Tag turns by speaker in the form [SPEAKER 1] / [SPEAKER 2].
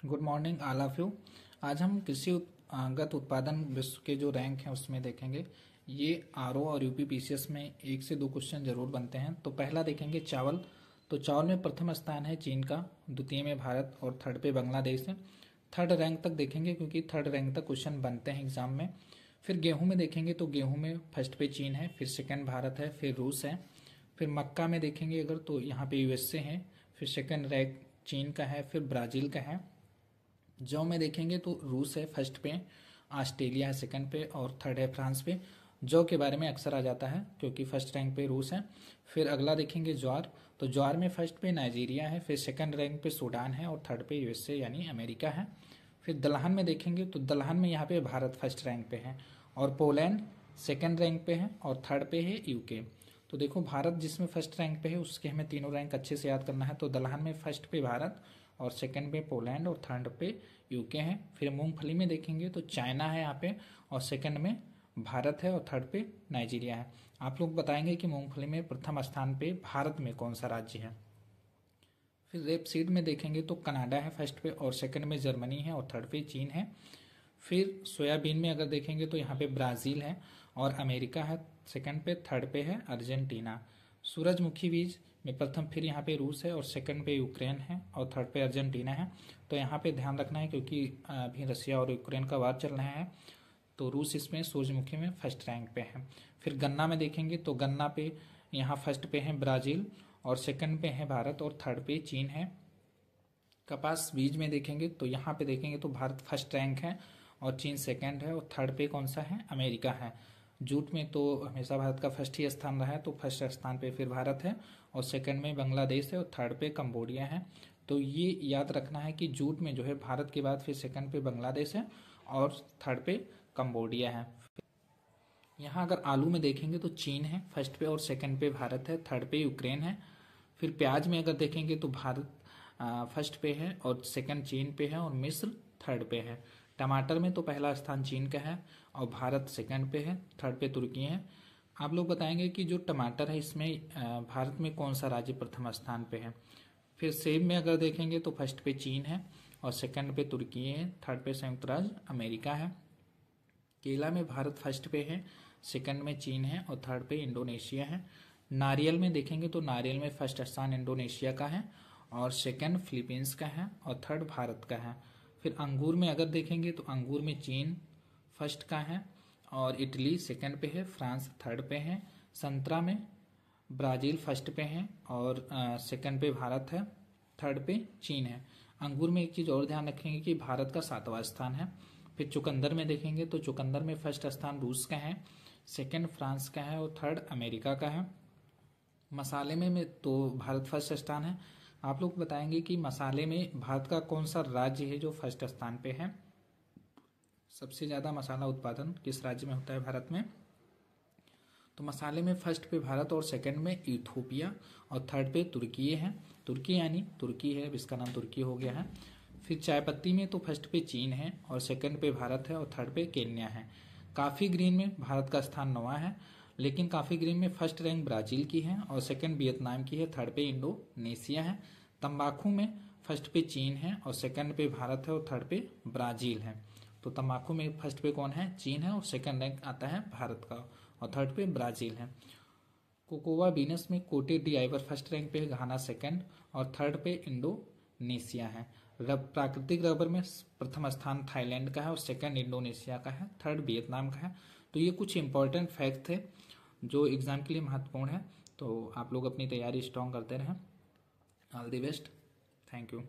[SPEAKER 1] Good morning all of you. आज हम कृषि गत उत्पादन विश्व के जो रैंक हैं उसमें देखेंगे। ये आरओ और यूपीपीसीएस में 1 से 2 क्वेश्चन जरूर बनते हैं। तो पहला देखेंगे चावल। तो चावल में प्रथम स्थान है चीन का, द्वितीय में भारत और थर्ड पे बांग्लादेश है। थर्ड रैंक तक देखेंगे क्योंकि थर्ड रैंक तक क्वेश्चन बनते हैं एग्जाम में। फिर गेहूं में देखेंगे तो गेहूं में फर्स्ट पे चीन है, फिर सेकंड भारत है, फिर रूस है। फिर मक्का में देखेंगे अगर तो यहाँ पे यूएसए है, फिर सेकंड रैंक चीन का है, फिर ब्राजील का है। जौ में देखेंगे तो रूस है फर्स्ट पे, ऑस्ट्रेलिया है सेकंड पे और थर्ड है फ्रांस पे। जौ के बारे में अक्सर आ जाता है क्योंकि फर्स्ट रैंक पे रूस है। फिर अगला देखेंगे ज्वार। तो ज्वार में फर्स्ट पे नाइजीरिया है, फिर सेकंड रैंक पे सूडान है और थर्ड पे यूएसए यानी अमेरिका है। फिर दलहन में देखेंगे तो दलहन में यहाँ पे भारत फर्स्ट रैंक पे है और पोलैंड सेकंड रैंक पे है और थर्ड पे है यूके। तो देखो भारत जिसमें फर्स्ट रैंक पे है उसके हमें तीनों रैंक अच्छे से याद करना है। तो दलहन में फर्स्ट पे भारत और सेकंड पे पोलैंड और थर्ड पे यूके है। फिर मूंगफली में देखेंगे तो चाइना है यहाँ पे और सेकंड में भारत है और थर्ड पे नाइजीरिया है। आप लोग बताएंगे कि मूंगफली में प्रथम स्थान पे भारत में कौन सा राज्य है। फिर रेपसीड में देखेंगे तो कनाडा है फर्स्ट पे और सेकंड में जर्मनी है और थर्ड पे चीन है। फिर सोयाबीन में अगर देखेंगे तो यहाँ पे ब्राजील है और अमेरिका है सेकंड पे, थर्ड पे है अर्जेंटीना। सूरजमुखी बीज में प्रथम फिर यहाँ पे रूस है और सेकंड पे यूक्रेन है और थर्ड पे अर्जेंटीना है। तो यहाँ पे ध्यान रखना है क्योंकि अभी रशिया और यूक्रेन का वार चल रहा है। तो रूस इसमें सूरजमुखी में फर्स्ट रैंक पे है। फिर गन्ना में देखेंगे तो गन्ना पे यहाँ फर्स्ट पे है ब्राजील और सेकंड पे है भारत और थर्ड पे चीन है। कपास बीज में देखेंगे तो यहाँ पे देखेंगे तो भारत फर्स्ट रैंक है और चीन सेकंड है और थर्ड पे कौन सा है, अमेरिका है। जूट में तो हमेशा भारत का फर्स्ट ही स्थान रहा है तो फर्स्ट स्थान पे फिर भारत है और सेकंड में बांग्लादेश है और थर्ड पे कंबोडिया है। तो ये याद रखना है कि जूट में जो है भारत के बाद फिर सेकंड पे बांग्लादेश है और थर्ड पे कंबोडिया है। यहाँ अगर आलू में देखेंगे तो चीन है फर्स्ट पे और सेकंड पे भारत है, थर्ड पे यूक्रेन है। फिर प्याज में अगर देखेंगे तो भारत फर्स्ट पे है और सेकंड चीन पे है और मिस्र थर्ड पे है। टमाटर में तो पहला स्थान चीन का है और भारत सेकंड पे है, थर्ड पे तुर्की है। आप लोग बताएंगे कि जो टमाटर है इसमें भारत में कौन सा राज्य प्रथम स्थान पे है। फिर सेब में अगर देखेंगे तो फर्स्ट पे चीन है और सेकंड पे तुर्की है, थर्ड पे संयुक्त राज्य अमेरिका है। केला में भारत फर्स्ट पे है, सेकंड में चीन है और थर्ड पे इंडोनेशिया है। नारियल में देखेंगे तो नारियल में फर्स्ट स्थान इंडोनेशिया का है और सेकंड फिलीपींस का है और थर्ड भारत का है। फिर अंगूर में अगर देखेंगे तो अंगूर में चीन फर्स्ट का है और इटली सेकंड पे है, फ्रांस थर्ड पे है। संतरा में ब्राजील फर्स्ट पे है और सेकंड पे भारत है, थर्ड पे चीन है। अंगूर में एक चीज और ध्यान रखेंगे कि भारत का 7वां स्थान है। फिर चुकंदर में देखेंगे तो चुकंदर में फर्स्ट स्थान रूस का है, सेकंड फ्रांस का है और थर्ड अमेरिका का है। मसाले में तो भारत फर्स्ट स्थान है। आप लोग बताएंगे कि मसाले में भारत का कौन सा राज्य है जो फर्स्ट स्थान पे है। सबसे ज्यादा मसाला उत्पादन किस राज्य में होता है भारत में। तो मसाले में फर्स्ट पे भारत और सेकंड में इथोपिया और थर्ड पे तुर्की है। तुर्की यानी तुर्की है, इसका नाम तुर्की हो गया है। फिर चाय पत्ती में तो फर्स्ट पे चीन है और सेकंड पे भारत है और थर्ड पे केन्या है। कॉफी ग्रीन में भारत का स्थान 9वां है, लेकिन कॉफी ग्रीन में फर्स्ट रैंक ब्राजील की है और सेकंड वियतनाम की है, थर्ड पे इंडोनेशिया है। तंबाकू में फर्स्ट पे चीन है और सेकंड पे भारत है और थर्ड पे ब्राजील है। तो तंबाकू में फर्स्ट पे कौन है, चीन है और सेकंड रैंक आता है भारत का और थर्ड पे ब्राजील है। कोकोवा बीनस में कोटे डी आइवर फर्स्ट रैंक पे है, घाना सेकंड और थर्ड पे इंडोनेशिया है। प्राकृतिक रबर में प्रथम स्थान थाईलैंड का है और सेकंड इंडोनेशिया का है, थर्ड वियतनाम का है। तो ये कुछ इंपॉर्टेंट फैक्ट थे जो एग्जाम के लिए महत्वपूर्ण है। तो आप लोग अपनी तैयारी स्ट्रांग करते रहें। All the best, thank you.